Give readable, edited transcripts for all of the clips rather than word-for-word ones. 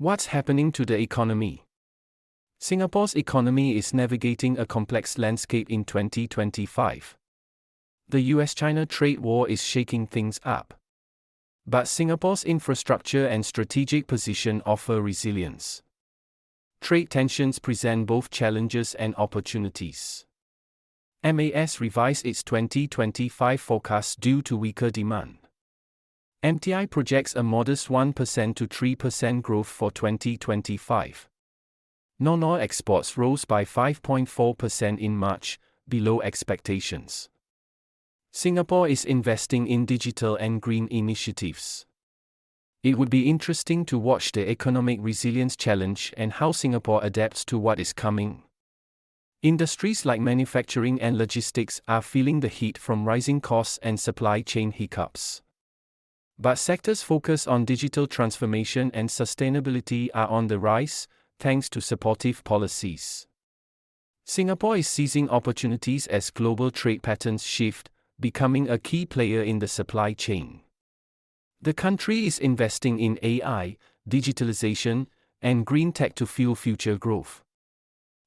What's happening to the economy? Singapore's economy is navigating a complex landscape in 2025. The U.S China trade war is shaking things up. But Singapore's infrastructure and strategic position offer resilience. Trade tensions present both challenges and opportunities. MAS revised its 2025 forecast due to weaker demand. MTI projects a modest 1% to 3% growth for 2025. Non-oil exports rose by 5.4% in March, below expectations. Singapore is investing in digital and green initiatives. It would be interesting to watch the economic resilience challenge and how Singapore adapts to what is coming. Industries like manufacturing and logistics are feeling the heat from rising costs and supply chain hiccups. But sectors focused on digital transformation and sustainability are on the rise, thanks to supportive policies. Singapore is seizing opportunities as global trade patterns shift, becoming a key player in the supply chain. The country is investing in AI, digitalization, and green tech to fuel future growth.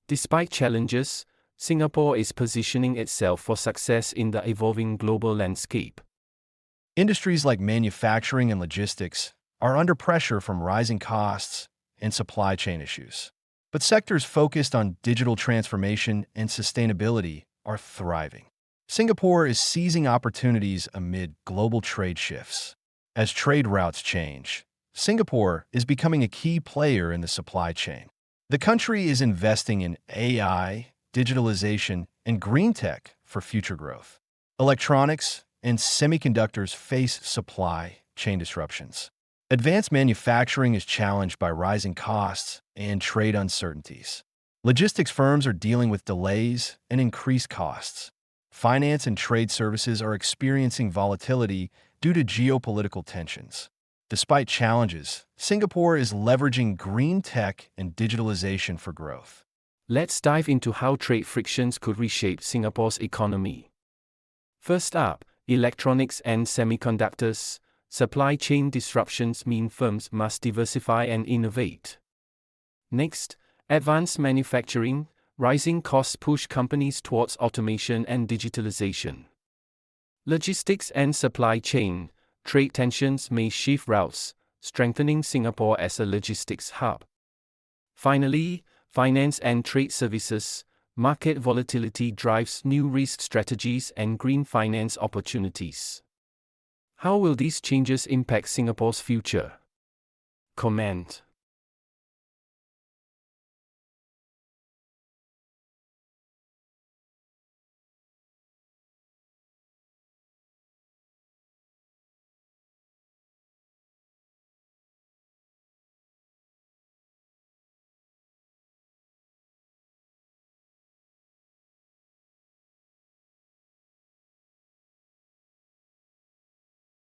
Despite challenges, Singapore is positioning itself for success in the evolving global landscape. Industries like manufacturing and logistics are under pressure from rising costs and supply chain issues. But sectors focused on digital transformation and sustainability are thriving. Singapore is seizing opportunities amid global trade shifts. As trade routes change, Singapore is becoming a key player in the supply chain. The country is investing in AI, digitalization, and green tech for future growth. Electronics and semiconductors face supply chain disruptions. Advanced manufacturing is challenged by rising costs and trade uncertainties. Logistics firms are dealing with delays and increased costs. Finance and trade services are experiencing volatility due to geopolitical tensions. Despite challenges, Singapore is leveraging green tech and digitalization for growth. Let's dive into how trade frictions could reshape Singapore's economy. First up, electronics and semiconductors. Supply chain disruptions mean firms must diversify and innovate. Next, advanced manufacturing. Rising costs push companies towards automation and digitalization. Logistics and supply chain. Trade tensions may shift routes, strengthening Singapore as a logistics hub. Finally, finance and trade services. Market volatility drives new risk strategies and green finance opportunities. How will these changes impact Singapore's future? Comment.